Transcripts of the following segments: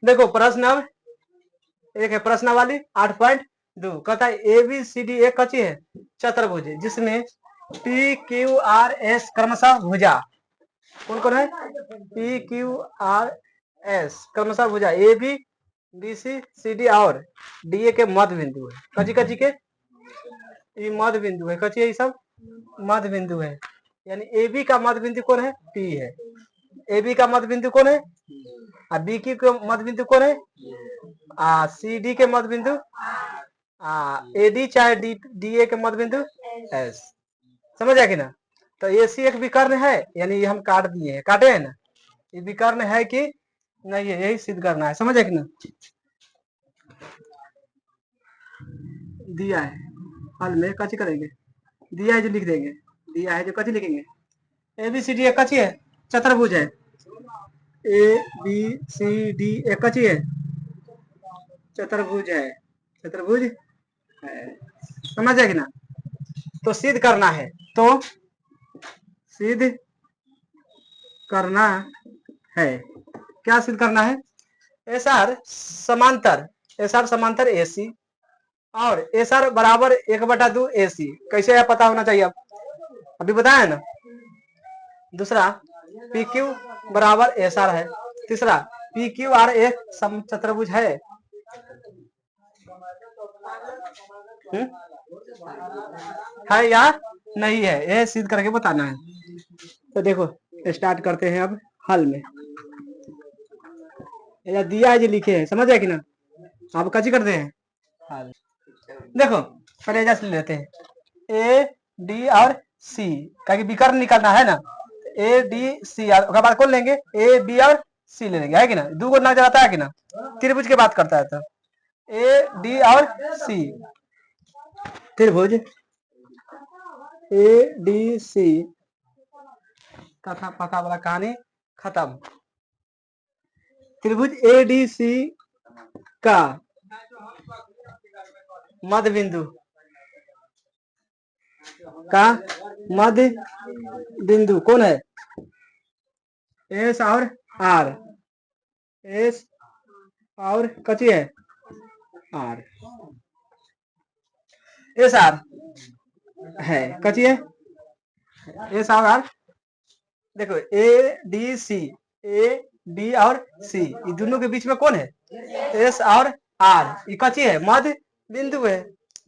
देखो प्रश्न अब एक है प्रश्नावली 8.2 कहता है ए बी सी डी एक कची है चतुर्भुज जिसमें पी क्यू आर एस क्रमशः भुजा कौन कौन है पी क्यू आर एस क्रमशः भुजा A B B C D और डी ए के मध्य बिंदु है कची कची के ये मध्य बिंदु है कची है ये सब मध्य बिंदु है यानी ए बी का मध्य बिंदु कौन है पी है ए बी का मध्य बिंदु कौन है बी की मध्य बिंदु कौन है सी डी के मध्य बिंदु ए डी चाहे डी ए के मध्य बिंदु एस समझ आया कि ना। तो ए सी एक विकर्ण है यानी ये हम काट दिए हैं काटे हैं ना ये विकर्ण है कि नहीं है यही सिद्ध करना है समझ आया कि ना। दिया है हल में कची करेंगे दिया है जो लिख देंगे दिया है जो कची लिखेंगे ए बी सी डी एक कची है चतुर्भुज है ए बी सी डी एक कची है चतुर्भुज है समझ जाएगी ना। तो सिद्ध करना है तो सिद्ध करना है क्या सिद्ध करना है एस आर समांतर ए सी और एस आर बराबर 1/2 ए सी कैसे है पता होना चाहिए अभी बताया ना। दूसरा पी क्यू बराबर एस आर है। तीसरा पी क्यू आर एक चतुर्भुज है या नहीं है ये सिद्ध करके बताना है। तो देखो स्टार्ट करते हैं अब हल में दिया है जो लिखे हैं समझ आए कि ना। आप कची करते हैं हल देखो पहले एजा से लेते हैं ए डी और सी का विकर्ण निकालना है ना ए डी सी और बाद कौन लेंगे ए बी और सी ले लेंगे है कि ना दो को नजर आता है कि ना त्रिभुज की बात करता है तो ए डी और सी त्रिभुज ए डी सी कथा पता वाला कहानी खत्म। त्रिभुज ए डी सी का मध्य बिंदु कौन है एस और आर एस और कची है आर एस आर है कची है एस और आर देखो ए डी और सी ये दोनों के बीच में कौन है एस और आर ये कची है मध्य बिंदु है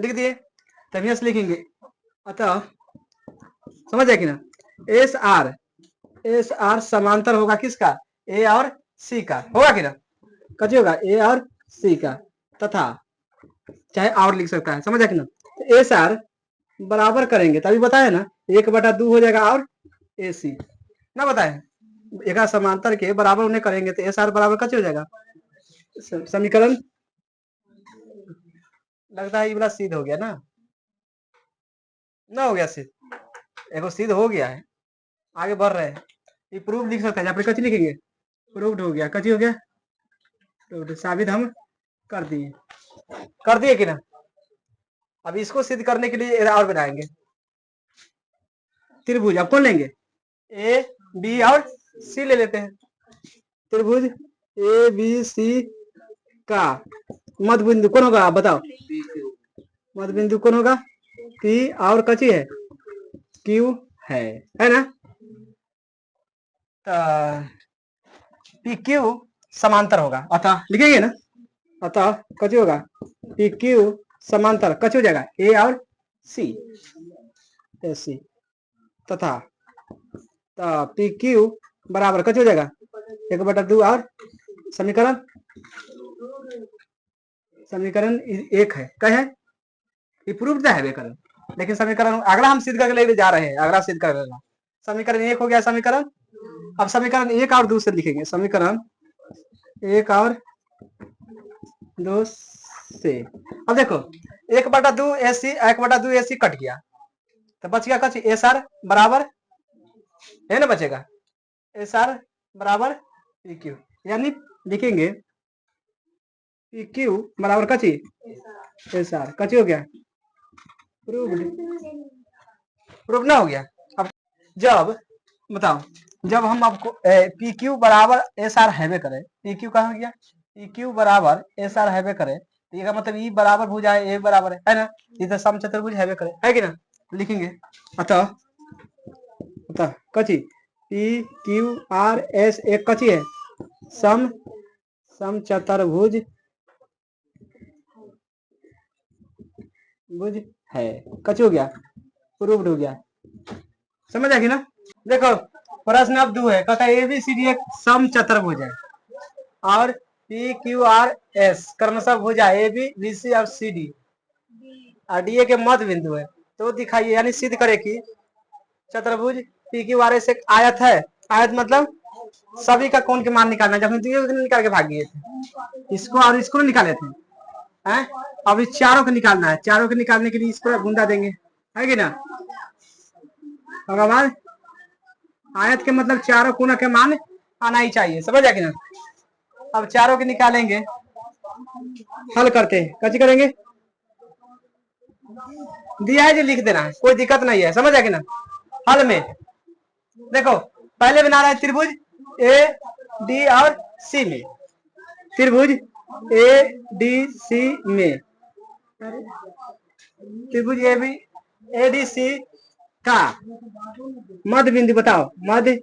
लिख दिए तभी से लिखेंगे अतः समझ जाए कि ना एस आर समांतर होगा किसका ए और सी का होगा कि ना कची होगा ए और सी का तथा चाहे और लिख सकता है समझ जाए कि ना। तो एस आर बराबर करेंगे तभी बताया ना 1/2 हो जाएगा और ए सी ना बताए एक समांतर के बराबर उन्हें करेंगे तो एस आर बराबर कच हो जाएगा समीकरण लगता है ये वाला सिद्ध हो गया ना हो गया सिद्ध एगो सिद्ध हो गया है आगे बढ़ रहे हैं ये प्रूफ लिख सकते हैं यहाँ पर कच लिखेंगे प्रूफ्ड हो गया कची हो गया प्रूफ्ड साबित हम कर दिए कि ना। अब इसको सिद्ध करने के लिए और बनाएंगे त्रिभुज अब कौन लेंगे ए बी और सी ले लेते हैं। त्रिभुज ए बी सी का मध्य बिंदु कौन होगा आप बताओ मध्य बिंदु कौन होगा पी और कची है क्यू है ना। तो पी क्यू समांतर होगा अतः लिखेंगे ना अतः कची होगा पी क्यू समांतर कच हो जाएगा ए और सी ए सी तथा पी क्यू बराबर कच हो जाएगा 1/2 और समीकरण एक है क्या है ये प्रूफ है बेकरण लेकिन समीकरण अगला हम सिद्ध करके ले जा रहे हैं अगला सिद्ध कर लेना समीकरण एक हो गया समीकरण। अब समीकरण एक और 2 से लिखेंगे समीकरण 1 और 2 से। अब देखो 1/2 ए सी कट गया तो बच गया कच एस आर बराबर है ना बचेगा एस आर बराबर पी क्यू यानी लिखेंगे पी क्यू बराबर कची एस आर कची हो गया प्रूफ ना हो गया। अब जब बताओ जब हम आपको पी क्यू बराबर एस आर हैवे करें पी क्यू कहाँ गया पी क्यू बराबर एस आर हैवे करे तो ये का मतलब ई बराबर भुजा है, ए बराबर है ना, इधर समचतुर्भुज हैवे करे है कि ना, लिखेंगे। अतः अतः कची पी क्यू आर एस एक कची है समचतुर्भुज भुज है, कची हो गया, प्रूव्ड हो गया, समझ आ गई ना। देखो प्रश्न अब 2 है, कहता है एबीसीडी एक समचतुर्भुज है और पी क्यू आर एस क्रमशः भुजा ए बी बी सी और सी डी और डी ए के मध्य बिंदु है, तो दिखाइए, यानी सिद्ध करे कि चतुर्भुज पी क्यू आर एस एक आयत है। आयत मतलब सभी का कोण के मान निकालना, जब हम निकाल के भागिए थे, इसको और इसको निकाले थे हैं, अब इस चारों को निकालना है, चारों को निकालने के लिए इसको गुंडा देंगे है कि ना। भगवान आयत के मतलब चारों कोणों के मान आना ही चाहिए, समझ आ गया ना। अब चारों के निकालेंगे, हल करते हैं, कैसे करेंगे, दिया है जो लिख देना है, कोई दिक्कत नहीं है, समझ आ गया ना। हल में देखो पहले बना रहा है त्रिभुज ए डी और सी में, त्रिभुज ए डी सी में, त्रिभुज ए डी सी का मध्य बिंदु बताओ, मध्य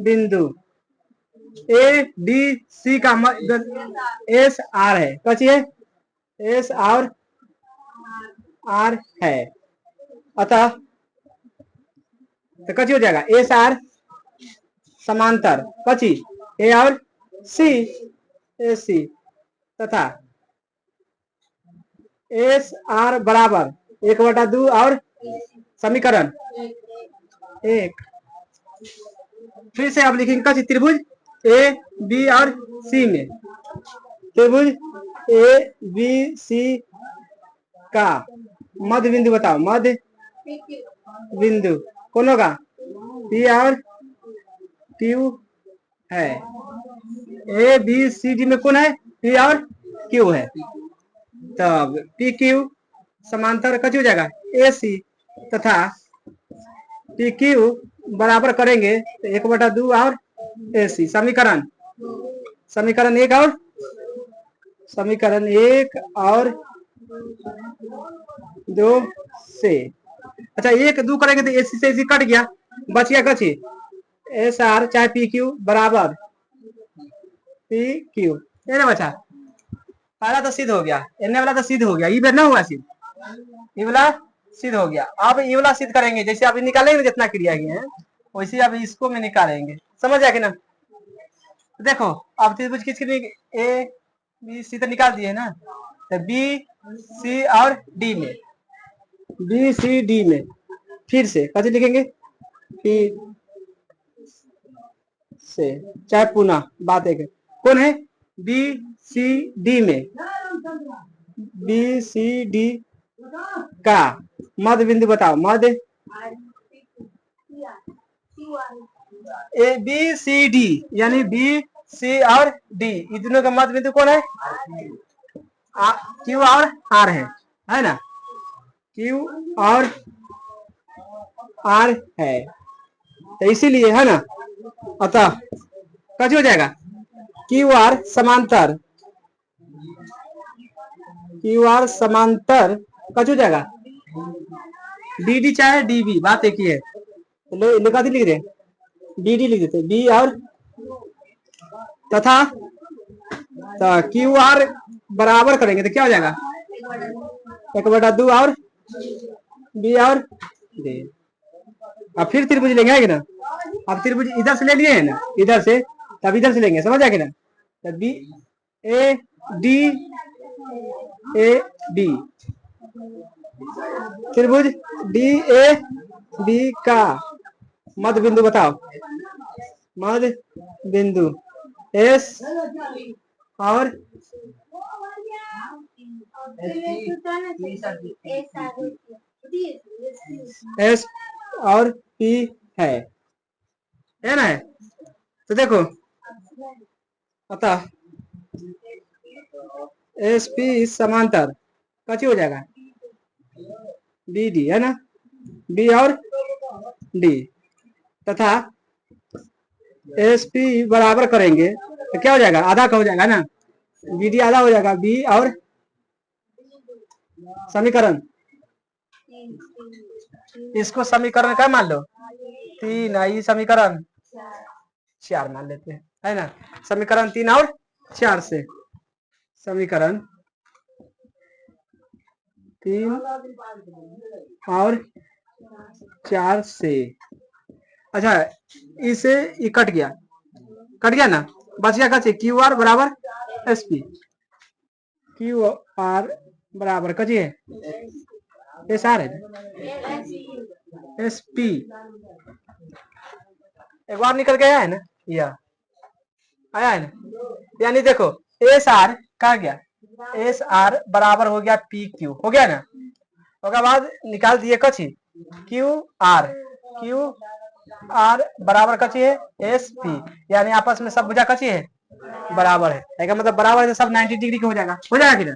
बिंदु ए डी सी का एस आर है, कची है एस और आर है, अतः तो कची हो जाएगा एस आर समांतर कची ए और सी, ए सी तथा एस आर बराबर 1/2 और समीकरण 1। फिर से आप लिखेंगे कची त्रिभुज ए बी और सी में, त्रिभुज ए बी सी का मध्य बिंदु बताओ, मध्य बिंदु कौन होगा पी और क्यू है, ए बी सी डी में कौन है पी और क्यू है, तब पी क्यू समांतर कच हो जाएगा ए सी तथा पी क्यू बराबर करेंगे तो 1/2 और ए सी, समीकरण समीकरण 1 और समीकरण 1 और 2 से, अच्छा 1 2 करेंगे तो एसी से एसी कट गया, बच गया कची एस आर चाहे पी क्यू बराबर पी क्यू, ये ना बचा, पहला तो सिद्ध हो गया, एने वाला तो सिद्ध हो गया, ये ना हुआ सिद्ध, ये वाला सिद्ध हो गया। अब ये वाला सिद्ध करेंगे, जैसे अभी निकालेंगे जितना क्रिया किए हैं वैसे अब इसको में निकालेंगे, समझ आ गया ना। देखो अब त्रिभुज किसके ए बी सी तो निकाल दिए ना, तो बी सी और डी में, बी सी डी में फिर से कैसे लिखेंगे, फिर से चाहे पुनः बात एक कौन है बी सी डी में, बी सी डी का मध्य बिंदु बताओ, मध्य ए बी सी डी यानी बी सी और डी, इन दोनों का मध्य बिंदु कौन है क्यू और आर है ना, क्यू और आर है, तो इसीलिए है ना, अतः कैसे हो जाएगा क्यू आर समांतर, क्यू आर समांतर कैसे हो जाएगा डी डी चाहे डी बी, बात एक ही है, लिखा लिख दे डी डी लिख देते बी और तथा क्यू आर बराबर करेंगे तो क्या हो जाएगा 1/2 और बी और डी। अब फिर त्रिभुज लेंगे है ना, अब त्रिभुज इधर से ले लिए है ना, इधर से तब इधर से लेंगे, समझ आ गया ना, तब बी ए डी त्रिभुज डी ए बी का मध्य बिंदु बताओ, मध्य बिंदु एस और एस और पी है ना, है तो देखो अतः एस पी समांतर कैसे हो जाएगा बी डी है ना, बी और डी तथा एस पी बराबर करेंगे तो क्या हो जाएगा आधा का हो जाएगा ना, बी डी आधा हो जाएगा, बी और समीकरण, इसको समीकरण क्या मान लो, 3, ये समीकरण 4 मान लेते हैं, है ना। समीकरण 3 और 4 से, समीकरण 3 और 4 से, अच्छा इसे ये कट गया ना, बच गया कच्चे क्यू आर बराबर एस पी, क्यू आर बराबर कची है एस आर है एस पी, एक बार निकल गया है ना, या आया है ना, यानी देखो एस आर कहा गया, एस आर बराबर हो गया पी क्यू, हो गया ना। उसके बाद निकाल दिए कची क्यू आर बराबर कची है एस पी, यानी आपस में सब भुजा कची है बराबर है, का मतलब बराबर है, सब 90 डिग्री का हो जाएगा कि ना।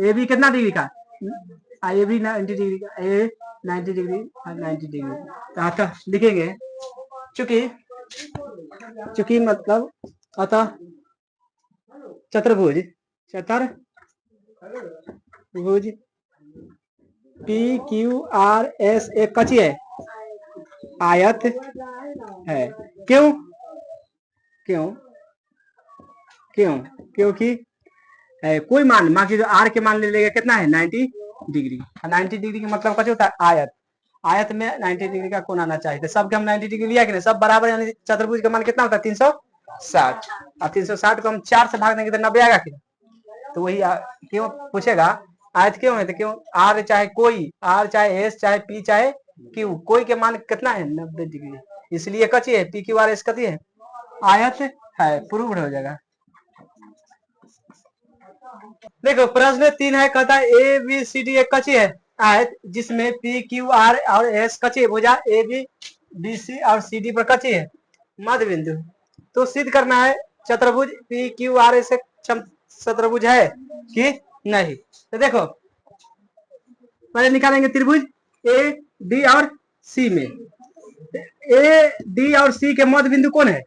ए बी कितना डिग्री का, ए बी 90 डिग्री का, ए 90 डिग्री 90 डिग्री, तो लिखेंगे चूंकि मतलब अतः चतुर्भुज पी क्यू आर एस एक कची है आयत है, क्यों क्यों क्यों क्योंकि कोई मान मान की जो आर के मान ले लेगा कितना है 90 डिग्री, 90 डिग्री का मतलब कैसे होता है आयत, आयत में 90 डिग्री का कोण आना चाहिए, सबके हम 90 डिग्री लिया कि नहीं, सब बराबर, यानी चतुर्भुज का मान कितना होता है 360, और 360 को हम 4 से भाग देंगे तो 90 आएगा कि, तो वही क्यों पूछेगा आयत क्यों है, तो क्यों आर चाहे कोई, आर चाहे एस चाहे पी चाहे क्यू, कोई के मान कितना है 90 डिग्री, इसलिए कची है पी क्यू आर एस कची है आयत है, प्रूव्ड हो जाएगा। देखो प्रश्न 3 है, कहता है ए बी सी डी एक कची है आयत जिसमें पी क्यू आर और एस कची भुजा ए बी बी सी और सी डी पर कची है मध्य बिंदु, तो सिद्ध करना है चतुर्भुज पी क्यू आर एस चतुर्भुज है कि नहीं। तो देखो पहले निकालेंगे त्रिभुज ए डी और सी में, ए डी और सी के मध्य बिंदु कौन है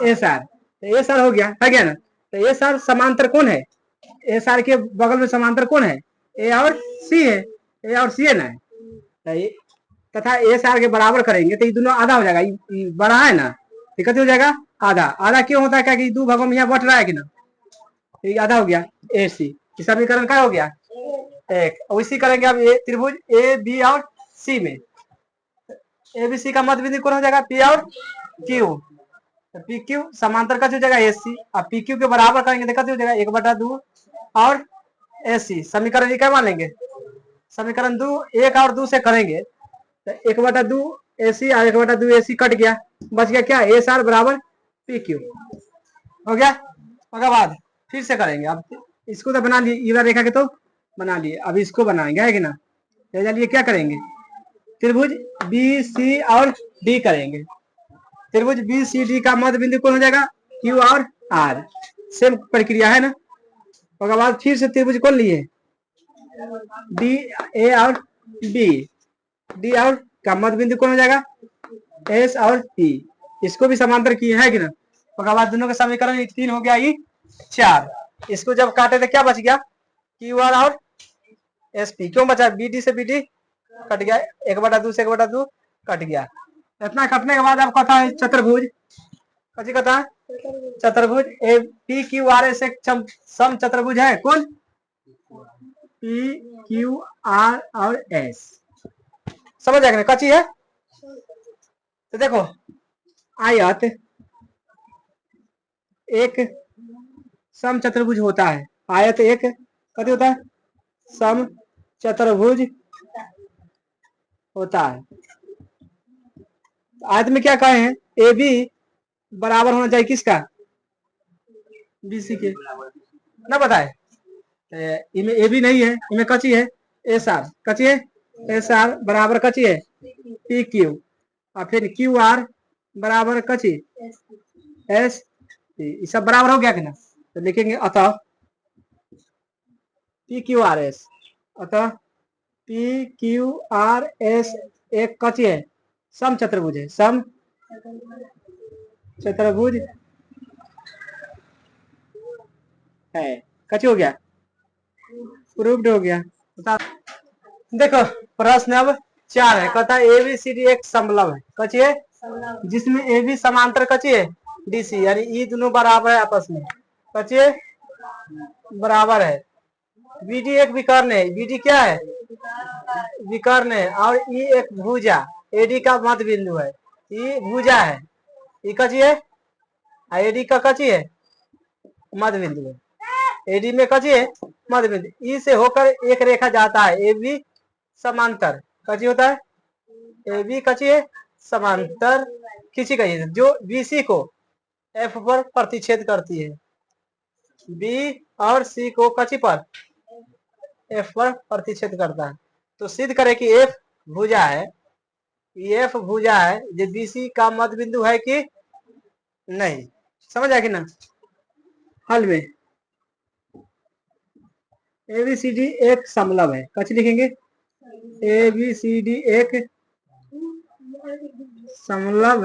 एस आर, तो एस आर हो गया है क्या ना, तो एस आर समांतर कौन है, एस आर के बगल में समांतर कौन है ए और सी है, ए और सी है ना, तथा एस आर के बराबर करेंगे तो ये दोनों आधा हो जाएगा, ये बड़ा है ना, दिक्कत हो जाएगा आधा, आधा क्यों होता है क्या कि दो भागों में यहाँ बट रहा है कि ना, तो ये आधा हो गया ए सी, समीकरण क्या हो गया एक, इसी करेंगे अब ए त्रिभुज ए बी और सी में, ए बी सी का मध्य बिंदु कौन हो जाएगा पी और क्यू, तो पी क्यू समांतर का जो जाएगा एस सी, अब पी क्यू के बराबर करेंगे तो हो जाएगा 1/2 और एस सी, समीकरण क्या मान लेंगे, समीकरण 2 1 और 2 से करेंगे तो 1/2 एसी और 1/2 एसी कट गया, बच गया क्या एस आर बराबर पी क्यू, हो गया। उसके बाद फिर से करेंगे, अब इसको तो बना लिए इधर रेखा के, तो बना लिए, अब इसको बनाएंगे है कि ना, चलिए क्या करेंगे त्रिभुज बी सी और डी करेंगे, त्रिभुज बी सी डी का मध्य बिंदु कौन हो जाएगा क्यू और आर, सेम प्रक्रिया है ना। उसके बाद फिर से त्रिभुज कौन लिए डी ए और बी, डी और का मध्य बिंदु कौन हो जाएगा एस और पी, इसको भी समांतर किए है कि ना। उसके बाद दोनों का समीकरण 3 हो गया, ये 4, इसको जब काटे तो क्या बच गया क्यू आर और एस पी, क्यों बचा बी डी से बी डी कट गया, 1/2 से 1/2 कट गया, इतना कटने के बाद अब कथा है चतुर्भुज, कथी कथा चतुर्भुज A P Q R S एक सम चतुर्भुज है कौन पी क्यू आर और एस, समझ आएगा कच्ची है। तो देखो आयत एक सम चतुर्भुज होता है, आयत एक कथी होता है सम चतुर्भुज होता है, आयत में क्या कहे हैं ए बी बराबर होना चाहिए किसका बी सी के, ना बताए इनमें ए बी नहीं है, इनमें कची है एस आर, कची है एस आर बराबर कची है पी क्यू, और फिर क्यू आर बराबर कची एस, ये सब बराबर हो गया कि ना, तो लिखेंगे अतः पी क्यू आर एस, अतः पी क्यू आर एस एक कची है सम चतुर्भुज है, सम चतुर्भुज है। कची हो गया, प्रूव्ड हो गया। देखो प्रश्न अब 4 है, कहता है ABCD एक समलंब है, कची है, जिसमें AB समांतर कची है DC, यानी ये दोनों बराबर है आपस में, कची है बराबर है। BD एक विकर्ण है, BD क्या है विकर्ण है, और E एक भुजा, AD का मध्य बिंदु है, E भुजा है, E कची है, AD का कची है मध्य बिंदु है, AD में कची है मध्य बिंदु, E से होकर एक रेखा जाता है, AB समांतर कची होता है, AB कची है समांतर खींची गई है, जो BC को F पर प्रतिच्छेद करती है, B और C को कची पर F पर प्रतिच्छेद करता है। तो सिद्ध करे कि F भुजा है, F भुजा है, जो BC का मध्य बिंदु है कि नहीं, समझ आया कि ना। हल में ABCD एक समलंब है, कच लिखेंगे ABCD एक समलंब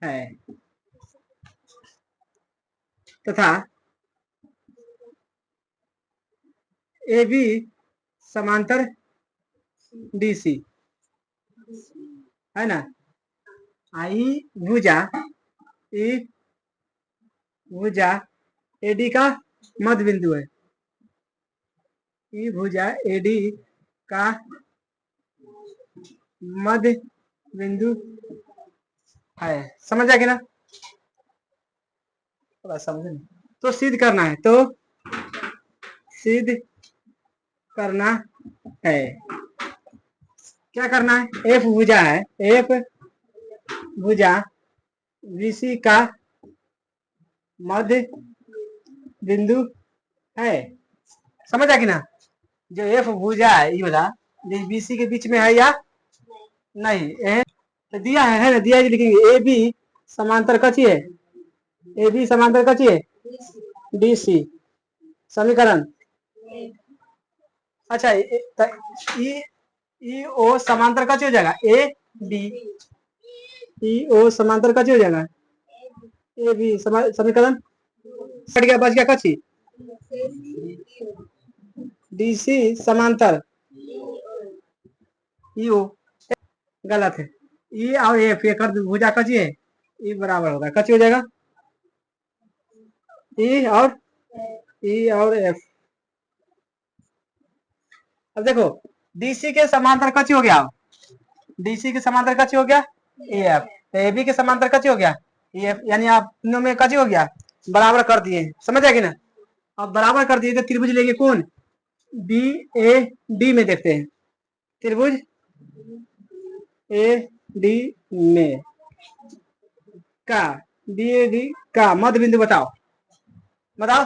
है तथा AB समांतर DC है ना, आई भुजा E भुजा AD का मध्य बिंदु है, E भुजा AD का मध्य बिंदु है, समझ आएगी ना, थोड़ा समझ। तो सिद्ध करना है, तो सिद्ध करना है, क्या करना है, F भुजा है, F भुजा BC का मध्य बिंदु है, समझ आ कि ना। जो F भुजा है ये वाला, जो BC के बीच में है या नहीं, तो दिया है ना, दिया है, लिखेंगे AB समांतर कची है, AB समांतर कची है DC, समीकरण। अच्छा EO समांतर कची हो जाएगा AB, EO समांतर कची हो जाएगा AB, समीकरण कट गया, बच गया कची DC समांतर EO, गलत है, E और F ये कर भुजा कची है, E बराबर होगा, कची हो जाएगा E और F। अब देखो DC के समांतर कची हो गया, DC के समांतर कची हो गया AF, तो AB के समांतर कची हो गया EF, यानी आप तीनों में कची हो गया बराबर कर दिए, समझ आएगी ना। अब बराबर कर दिए तो त्रिभुज लेंगे कौन, BAD में देखते हैं, त्रिभुज AD में का BAD का मध्य बिंदु बताओ, बताओ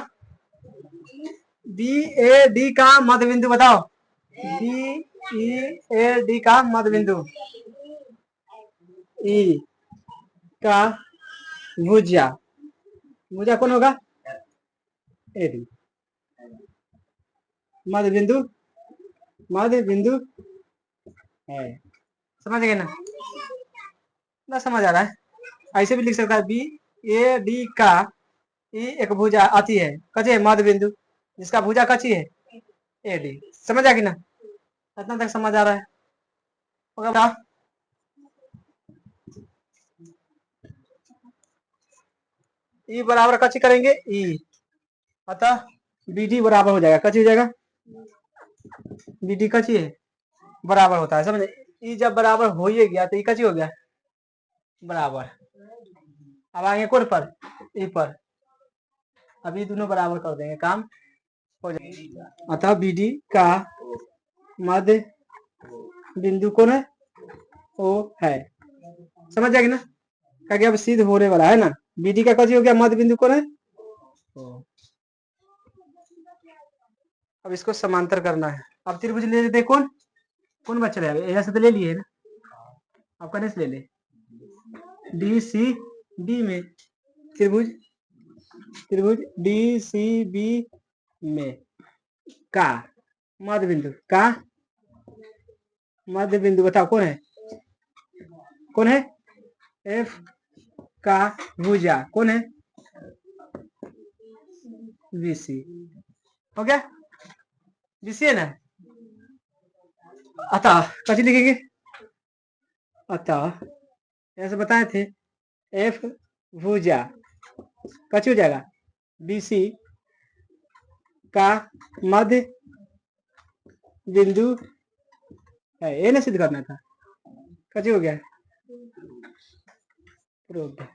BAD का मध्य बिंदु बताओ, BEAD का मध्य बिंदु, E का भुजा, भुजा कौन होगा AD, मध्य बिंदु, मध्य बिंदु है, समझ गए ना समझ आ रहा है, ऐसे भी लिख सकता है BAD का E एक भुजा आती है कची है मध्य बिंदु, जिसका भुजा कची है AD, समझ आ गई ना, इतना तक समझ आ रहा है। E बराबर कची करेंगे E, अतः BD बराबर हो जाएगा, कची हो जाएगा BD कची है बराबर होता है, समझे, E जब बराबर हो ही गया तो E कची हो गया बराबर। अब आएंगे कौन पर, E पर, अभी दोनों बराबर कर देंगे, काम हो जाएगा। अतः BD का मध्य बिंदु कौन है O है, समझ जाएगी ना, क्या अब सिद्ध होने वाला है ना, BD का कची हो गया मध्य बिंदु कौन है O। अब इसको समांतर करना है, अब त्रिभुज ले लेते कौन कौन बच रहा है, ऐसे तो ले लिए ना, अब करने से ले ले DCB में, त्रिभुज त्रिभुज DCB में का मध्य बिंदु, का मध्य बिंदु बताओ कौन है, कौन है F का भुजा कौन है बीसी। हो गया, बीसी है ना। अतः कथी लिखेंगे, अतः ऐसे बताए थे एफ भुजा कथी हो जाएगा, बीसी का मध्य बिंदु है, ये ना सिद्ध करना था, कथी हो गया, प्रूव्ड।